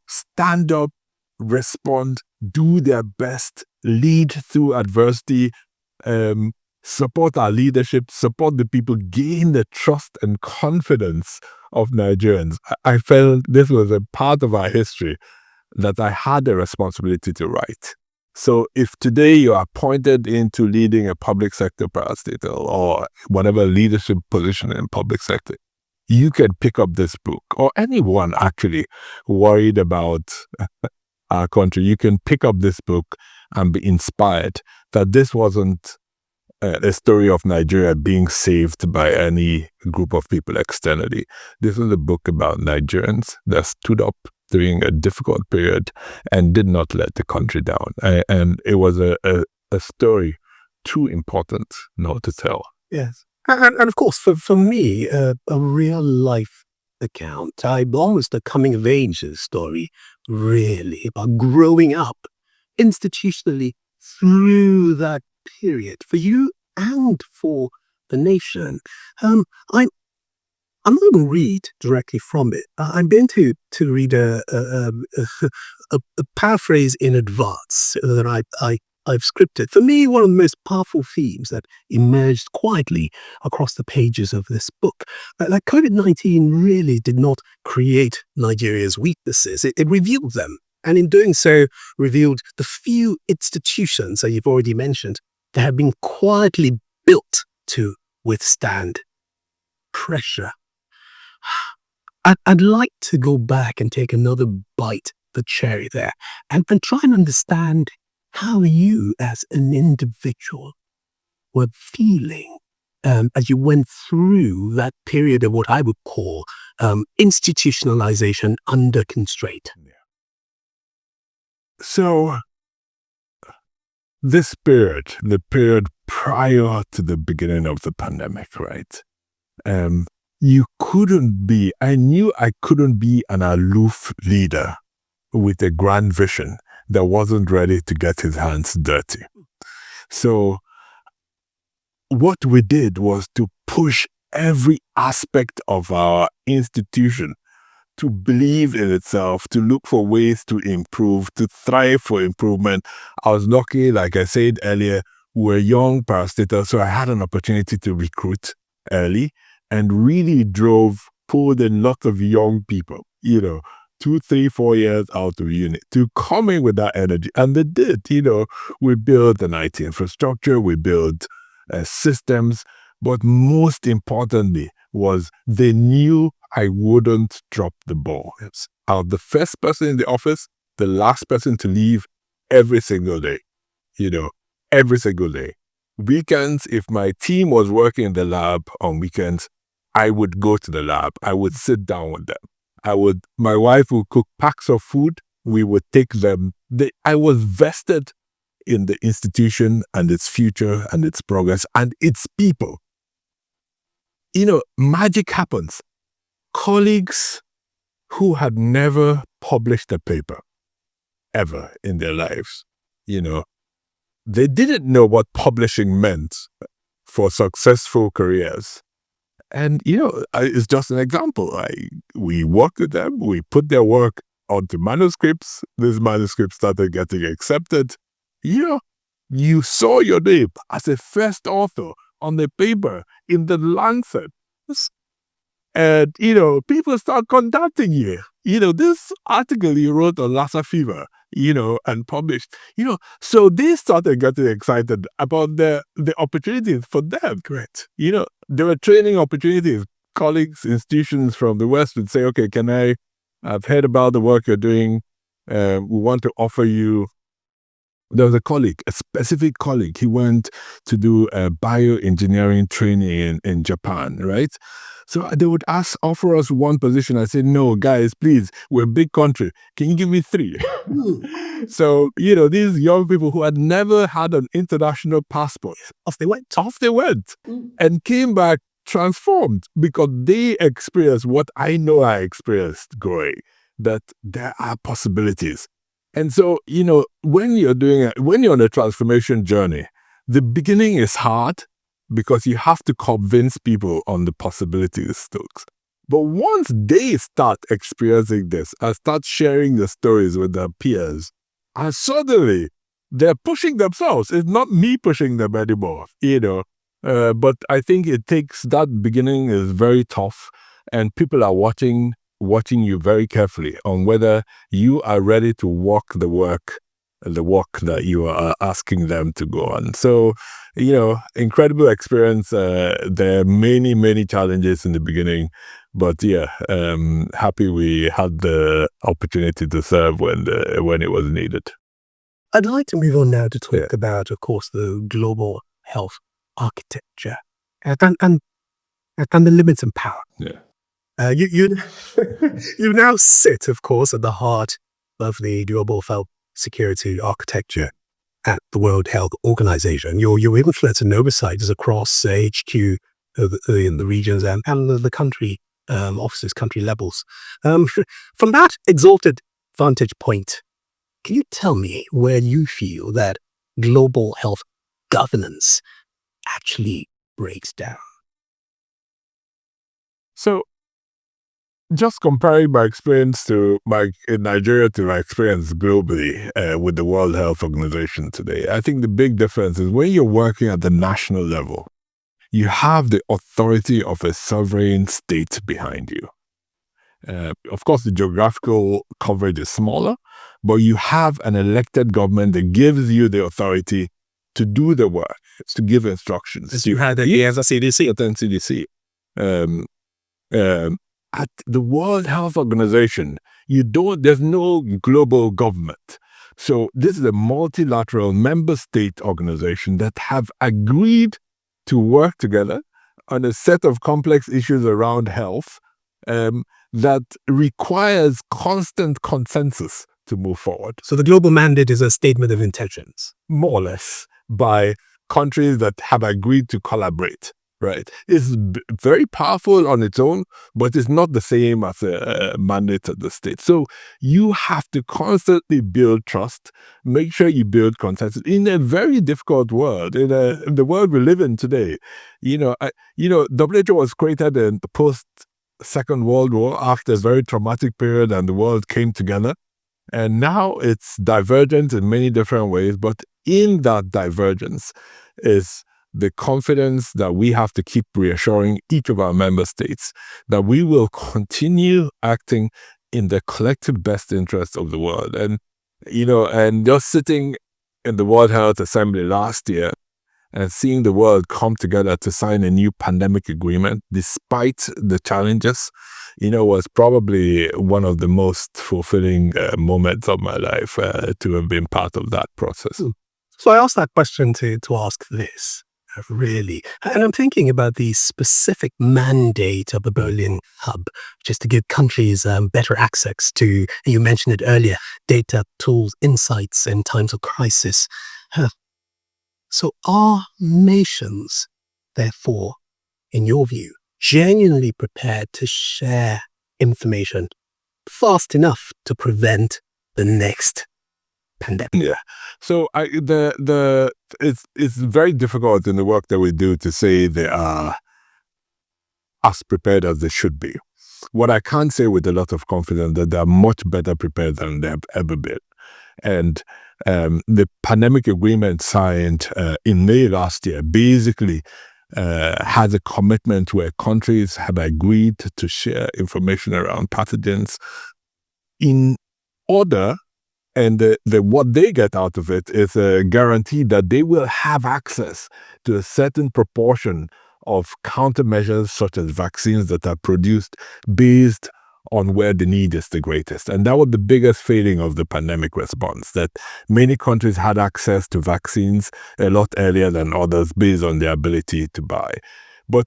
stand up, respond, do their best, lead through adversity, support our leadership, support the people, gain the trust and confidence of Nigerians. I felt this was a part of our history that I had a responsibility to write. So if today you are appointed into leading a public sector parastatal or whatever leadership position in public sector, you can pick up this book, or anyone actually worried about our country, you can pick up this book and be inspired that this wasn't a story of Nigeria being saved by any group of people externally. This is a book about Nigerians that stood up during a difficult period and did not let the country down. And it was a story too important not to tell. Yes. And of course, for me, a real life account, almost a coming of age story, really, about growing up institutionally through that period, for you and for the nation. I'm not going to read directly from it. I'm going to read a paraphrase in advance that I've scripted. For me, one of the most powerful themes that emerged quietly across the pages of this book, like COVID-19 really did not create Nigeria's weaknesses. It revealed them. And in doing so, revealed the few institutions that you've already mentioned that have been quietly built to withstand pressure. I'd like to go back and take another bite, the cherry there, and try and understand how you as an individual were feeling as you went through that period of what I would call institutionalization under constraint? So this period, the period prior to the beginning of the pandemic, right? I knew I couldn't be an aloof leader with a grand vision that wasn't ready to get his hands dirty. So what we did was to push every aspect of our institution to believe in itself, to look for ways to improve, to thrive for improvement. I was lucky, like I said earlier, we're young parastatals, so I had an opportunity to recruit early and really pulled in lots of young people, 2, 3, 4 years out of uni to come in with that energy. And they did, we built an IT infrastructure, we built systems, but most importantly was they knew I wouldn't drop the ball. I was the first person in the office, the last person to leave every single day, every single day. Weekends, if my team was working in the lab on weekends, I would go to the lab. I would sit down with them. My wife would cook packs of food. We would take them. I was vested in the institution and its future and its progress and its people. Magic happens. Colleagues who had never published a paper ever in their lives, they didn't know what publishing meant for successful careers. And, it's just an example. We worked with them. We put their work onto manuscripts. These manuscripts started getting accepted. You saw your name as a first author on the paper in the Lancet. And, people start contacting you. This article you wrote on Lassa fever, and published, so they started getting excited about the opportunities for them. Correct. There were training opportunities. Colleagues, institutions from the West would say, okay, I've heard about the work you're doing. We want to offer you. There was a specific colleague. He went to do a bioengineering training in Japan, right? So they would offer us one position. I said, no, guys, please, we're a big country. Can you give me 3? So, these young people who had never had an international passport. Off they went. And came back transformed because they experienced what I know I experienced growing, that there are possibilities. And so, when you're on a transformation journey, the beginning is hard because you have to convince people on the possibilities, Stokes. But once they start experiencing this and start sharing the stories with their peers, and suddenly they're pushing themselves. It's not me pushing them anymore, But I think that beginning is very tough, and people are watching you very carefully on whether you are ready to walk the walk that you are asking them to go on. So, incredible experience. There are many, many challenges in the beginning, but happy we had the opportunity to serve when it was needed. I'd like to move on now to talk about, of course, the global health architecture and the limits and power. Yeah. You now sit, of course, at the heart of the global health security architecture at the World Health Organization. Your influence and oversight is across HQ in the regions and the country offices, country levels. From that exalted vantage point, can you tell me where you feel that global health governance actually breaks down? So, just comparing my experience in Nigeria to my experience globally with the World Health Organization today, I think the big difference is when you're working at the national level, you have the authority of a sovereign state behind you. Of course, the geographical coverage is smaller, but you have an elected government that gives you the authority to do the work, to give instructions. As you had at the NCDC. At the NCDC. At the World Health Organization, there's no global government. So this is a multilateral member state organization that have agreed to work together on a set of complex issues around health that requires constant consensus to move forward. So the global mandate is a statement of intentions. More or less, by countries that have agreed to collaborate, right? It's very powerful on its own, but it's not the same as a mandate of the state. So you have to constantly build trust, make sure you build consensus in a very difficult world, in the world we live in today. WHO was created in the post-Second World War after a very traumatic period, and the world came together. And now it's divergent in many different ways, but in that divergence is the confidence that we have to keep reassuring each of our member states that we will continue acting in the collective best interest of the world. And, and just sitting in the World Health Assembly last year and seeing the world come together to sign a new pandemic agreement, despite the challenges, was probably one of the most fulfilling moments of my life to have been part of that process. So I asked that question to ask this, really. And I'm thinking about the specific mandate of the Berlin Hub, just to give countries better access to, you mentioned it earlier, data, tools, insights in times of crisis. So are nations, therefore, in your view, genuinely prepared to share information fast enough to prevent the next pandemic? Yeah. So it's very difficult in the work that we do to say they are as prepared as they should be. What I can say with a lot of confidence that they are much better prepared than they have ever been. And the pandemic agreement signed in May last year basically has a commitment where countries have agreed to share information around pathogens in order, and what they get out of it is a guarantee that they will have access to a certain proportion of countermeasures such as vaccines that are produced based on where the need is the greatest. And that was the biggest failing of the pandemic response, that many countries had access to vaccines a lot earlier than others based on their ability to buy, but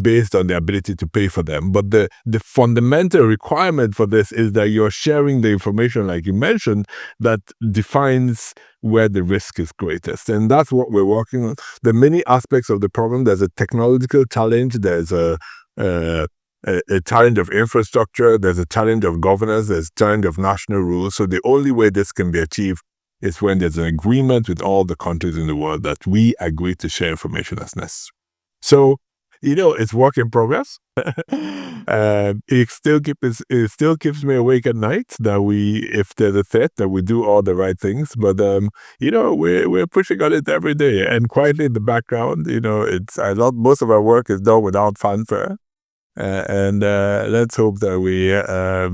based on their ability to pay for them. But the fundamental requirement for this is that you're sharing the information, like you mentioned, that defines where the risk is greatest. And that's what we're working on. There are many aspects of the problem. There's a technological challenge. There's a challenge of infrastructure, there's a challenge of governance, there's a challenge of national rules. So the only way this can be achieved is when there's an agreement with all the countries in the world that we agree to share information as necessary. So, it's work in progress. It still keeps me awake at night that if there's a threat, that we do all the right things. But we're pushing on it every day, and quietly in the background, most of our work is done without fanfare. And let's hope that we, are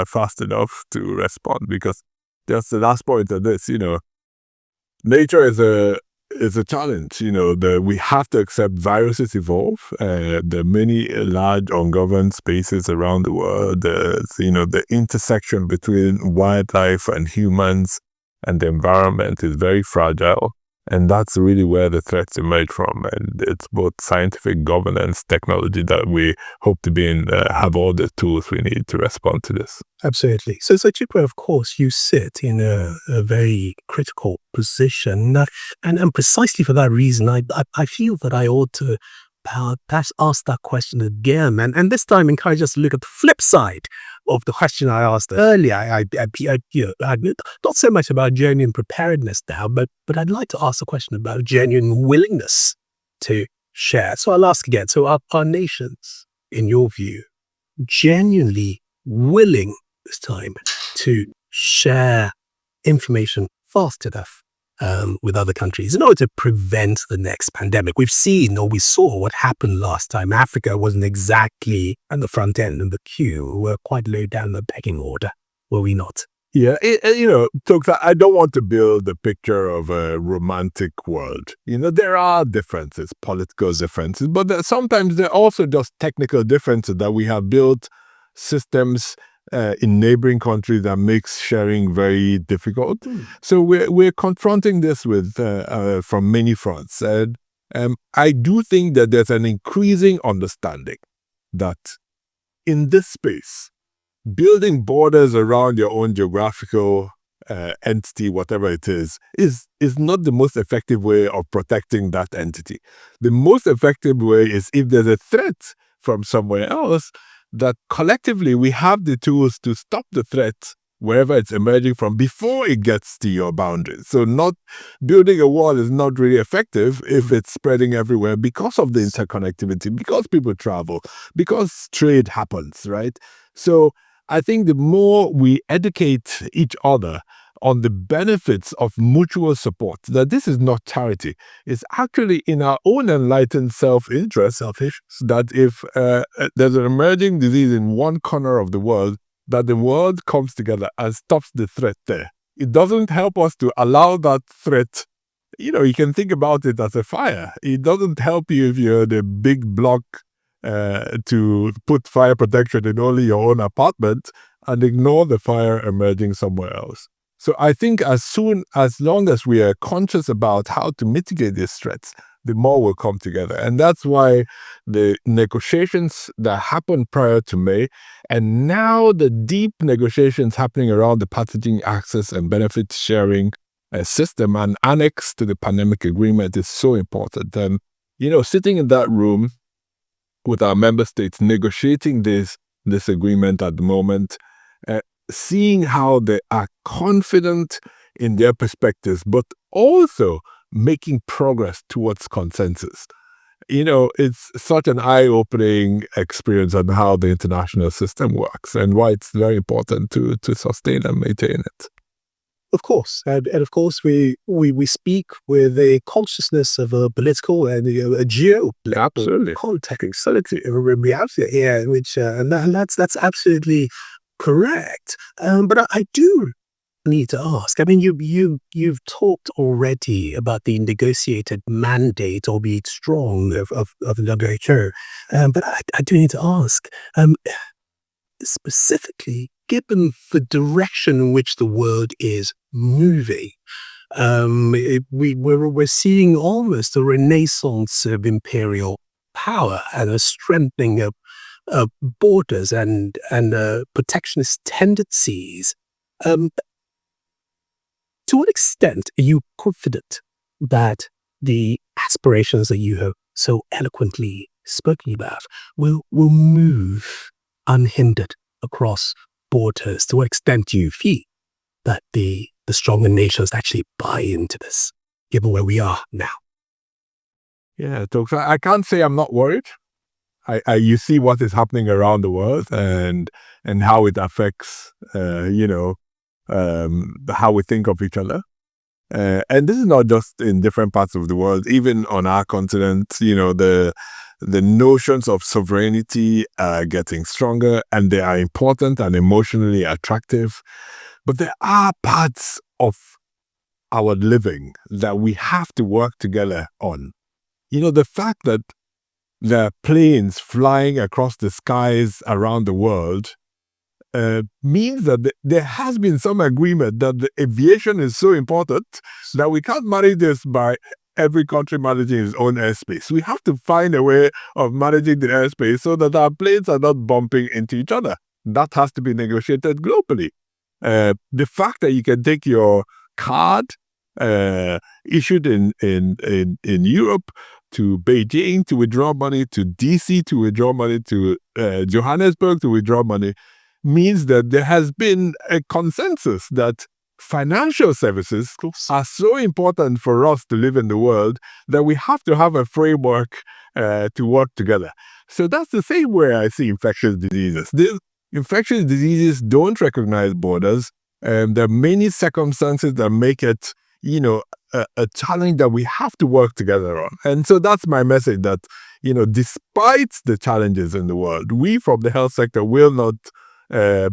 fast enough to respond, because just the last point of this, nature is a challenge. We have to accept viruses evolve. There are many large ungoverned spaces around the world. The intersection between wildlife and humans and the environment is very fragile. And that's really where the threats emerge from. And it's both scientific, governance, technology that we hope to have all the tools we need to respond to this. Absolutely. So Chikwe, of course, you sit in a very critical position. And precisely for that reason, I feel that I ought to perhaps ask that question again. And this time encourage us to look at the flip side of the question I asked earlier. I not so much about genuine preparedness now, but I'd like to ask a question about genuine willingness to share. So I'll ask again. So are nations, in your view, genuinely willing this time to share information fast enough with other countries in order to prevent the next pandemic? We saw what happened last time. Africa wasn't exactly at the front end of the queue. We were quite low down the pecking order, were we not? Yeah, Toks, I don't want to build a picture of a romantic world. There are differences, political differences, but sometimes there are also just technical differences that we have built systems in neighboring countries that makes sharing very difficult. So we're confronting this with from many fronts. And I do think that there's an increasing understanding that in this space, building borders around your own geographical entity, whatever it is not the most effective way of protecting that entity. The most effective way is if there's a threat from somewhere else, that collectively we have the tools to stop the threat wherever it's emerging from before it gets to your boundaries. So not building a wall is not really effective if it's spreading everywhere because of the interconnectivity, because people travel, because trade happens, right? So I think the more we educate each other on the benefits of mutual support, that this is not charity, it's actually in our own enlightened selfish, that if there's an emerging disease in one corner of the world, that the world comes together and stops the threat there. It doesn't help us to allow that threat. You can think about it as a fire. It doesn't help you if you're the big block to put fire protection in only your own apartment and ignore the fire emerging somewhere else. So I think as long as we are conscious about how to mitigate these threats, the more will come together. And that's why the negotiations that happened prior to May, and now the deep negotiations happening around the pathogen access and benefit sharing system and annex to the pandemic agreement is so important. And, sitting in that room with our member states negotiating this agreement at the moment, seeing how they are confident in their perspectives, but also making progress towards consensus. It's such an eye-opening experience on how the international system works and why it's very important to sustain and maintain it. Of course, and of course we speak with a consciousness of a political and a geopolitical context, reality here, which and that's absolutely correct. But I do need to ask. I mean, you've talked already about the negotiated mandate, albeit strong, of the WHO. But I do need to ask, specifically, given the direction in which the world is moving, we're seeing almost a renaissance of imperial power and a strengthening of borders and protectionist tendencies. To what extent are you confident that the aspirations that you have so eloquently spoken about will move unhindered across borders? To what extent do you feel that the stronger nations actually buy into this, given where we are now? Yeah, I can't say I'm not worried. You see what is happening around the world and how it affects, how we think of each other. And this is not just in different parts of the world, even on our continent, the notions of sovereignty are getting stronger and they are important and emotionally attractive. But there are parts of our living that we have to work together on. The fact that there are planes flying across the skies around the world means that there has been some agreement that the aviation is so important that we can't manage this by every country managing its own airspace. We have to find a way of managing the airspace so that our planes are not bumping into each other. That has to be negotiated globally. The fact that you can take your card issued in Europe to Beijing to withdraw money, to DC to withdraw money, to Johannesburg to withdraw money, means that there has been a consensus that financial services are so important for us to live in the world that we have to have a framework to work together. So that's the same way I see infectious diseases. Infectious diseases don't recognize borders. There are many circumstances that make it, a challenge that we have to work together on. And so that's my message, that, despite the challenges in the world, we from the health sector will not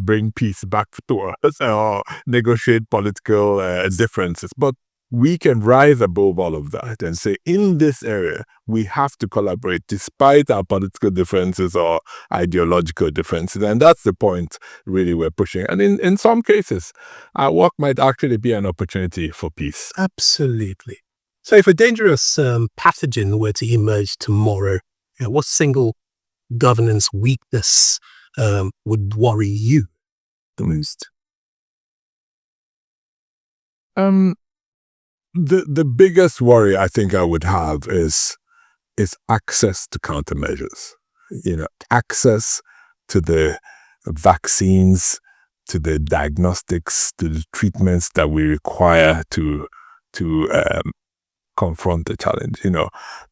bring peace back to us or negotiate political differences. But we can rise above all of that and say, in this area, we have to collaborate despite our political differences or ideological differences. And that's the point, really, we're pushing. And in some cases, our work might actually be an opportunity for peace. Absolutely. So if a dangerous pathogen were to emerge tomorrow, what single governance weakness would worry you the most? The biggest worry I think I would have is access to countermeasures. Access to the vaccines, to the diagnostics, to the treatments that we require to confront the challenge.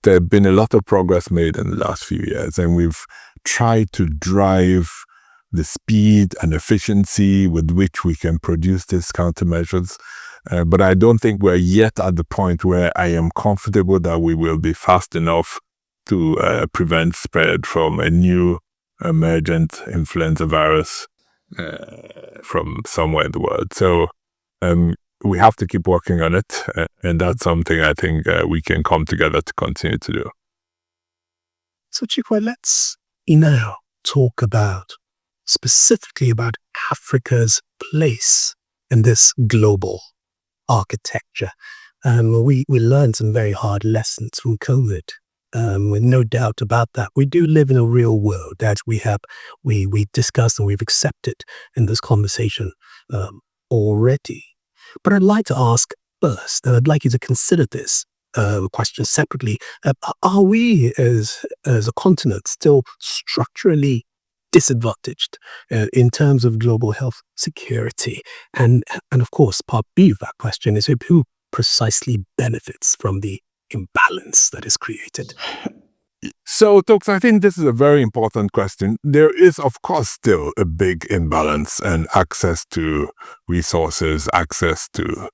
There have been a lot of progress made in the last few years, and we've tried to drive the speed and efficiency with which we can produce these countermeasures. But I don't think we're yet at the point where I am comfortable that we will be fast enough to prevent spread from a new emergent influenza virus from somewhere in the world. So we have to keep working on it, and that's something I think we can come together to continue to do. So Chikwe, let's now talk specifically about Africa's place in this global architecture. We learned some very hard lessons from COVID. With no doubt about that. We do live in a real world that we discussed and we've accepted in this conversation already. But I'd like to ask first, and I'd like you to consider this question separately. Are we as a continent still structurally disadvantaged in terms of global health security? And of course, part B of that question is who precisely benefits from the imbalance that is created? So, Toks, I think this is a very important question. There is, of course, still a big imbalance and access to resources, access to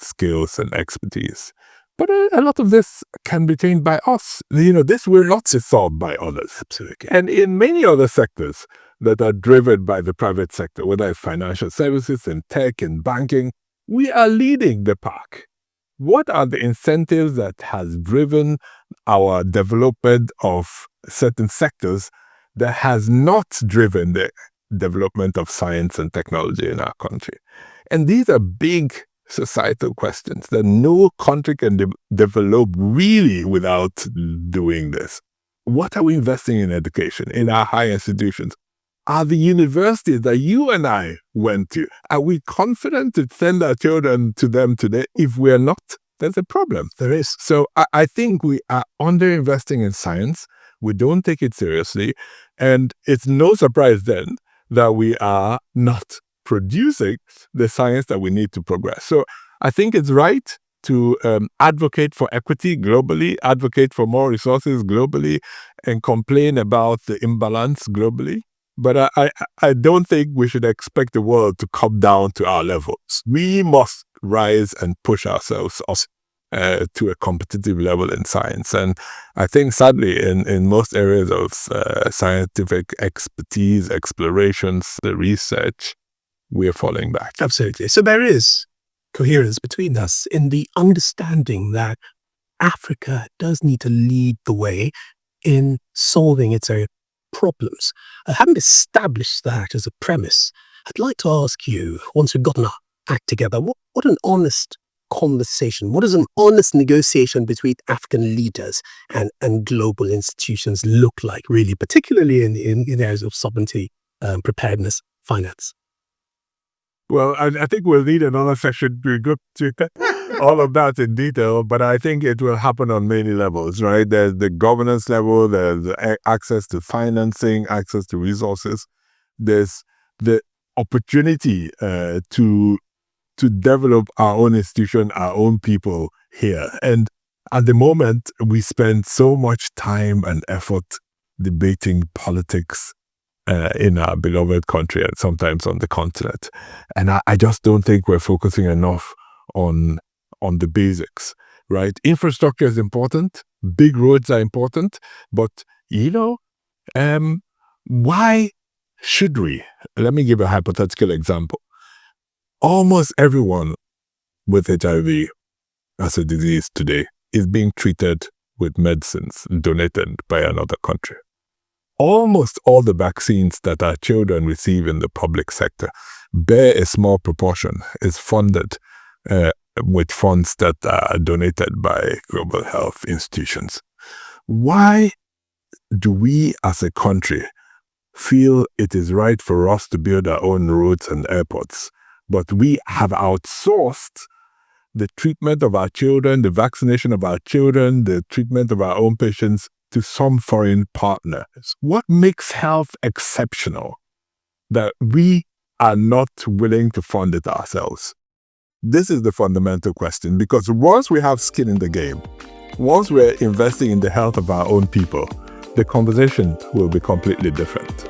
skills and expertise. But a lot of this can be changed by us. This will not be solved by others. Absolutely. And in many other sectors that are driven by the private sector, whether it's financial services, in tech, and banking, we are leading the pack. What are the incentives that has driven our development of certain sectors that has not driven the development of science and technology in our country? And these are big societal questions that no country can develop really without doing this. What are we investing in education, in our higher institutions? Are the universities that you and I went to, are we confident to send our children to them today? If we're not, there's a problem. There is. So I think we are underinvesting in science. We don't take it seriously. And it's no surprise then that we are not producing the science that we need to progress. So I think it's right to advocate for equity globally, advocate for more resources globally, and complain about the imbalance globally. But I don't think we should expect the world to come down to our levels. We must rise and push ourselves up to a competitive level in science. And I think sadly in most areas of scientific expertise, explorations, the research, we are falling back. Absolutely. So there is coherence between us in the understanding that Africa does need to lead the way in solving its own problems. Having established that as a premise, I'd like to ask you, once we've gotten our act together, what an honest conversation, what does an honest negotiation between African leaders and global institutions look like, really, particularly in areas of sovereignty, preparedness, finance? Well, I think we'll need another session to go to all of that in detail, but I think it will happen on many levels, right? There's the governance level, there's the access to financing, access to resources. There's the opportunity to develop our own institution, our own people here. And at the moment, we spend so much time and effort debating politics in our beloved country and sometimes on the continent. And I just don't think we're focusing enough on the basics, right? Infrastructure is important. Big roads are important. But, why should we? Let me give a hypothetical example. Almost everyone with HIV as a disease today is being treated with medicines donated by another country. Almost all the vaccines that our children receive in the public sector, bare a small proportion, is funded with funds that are donated by global health institutions. Why do we as a country feel it is right for us to build our own roads and airports, but we have outsourced the treatment of our children, the vaccination of our children, the treatment of our own patients to some foreign partners? What makes health exceptional that we are not willing to fund it ourselves? This is the fundamental question, because once we have skin in the game, once we're investing in the health of our own people, the conversation will be completely different.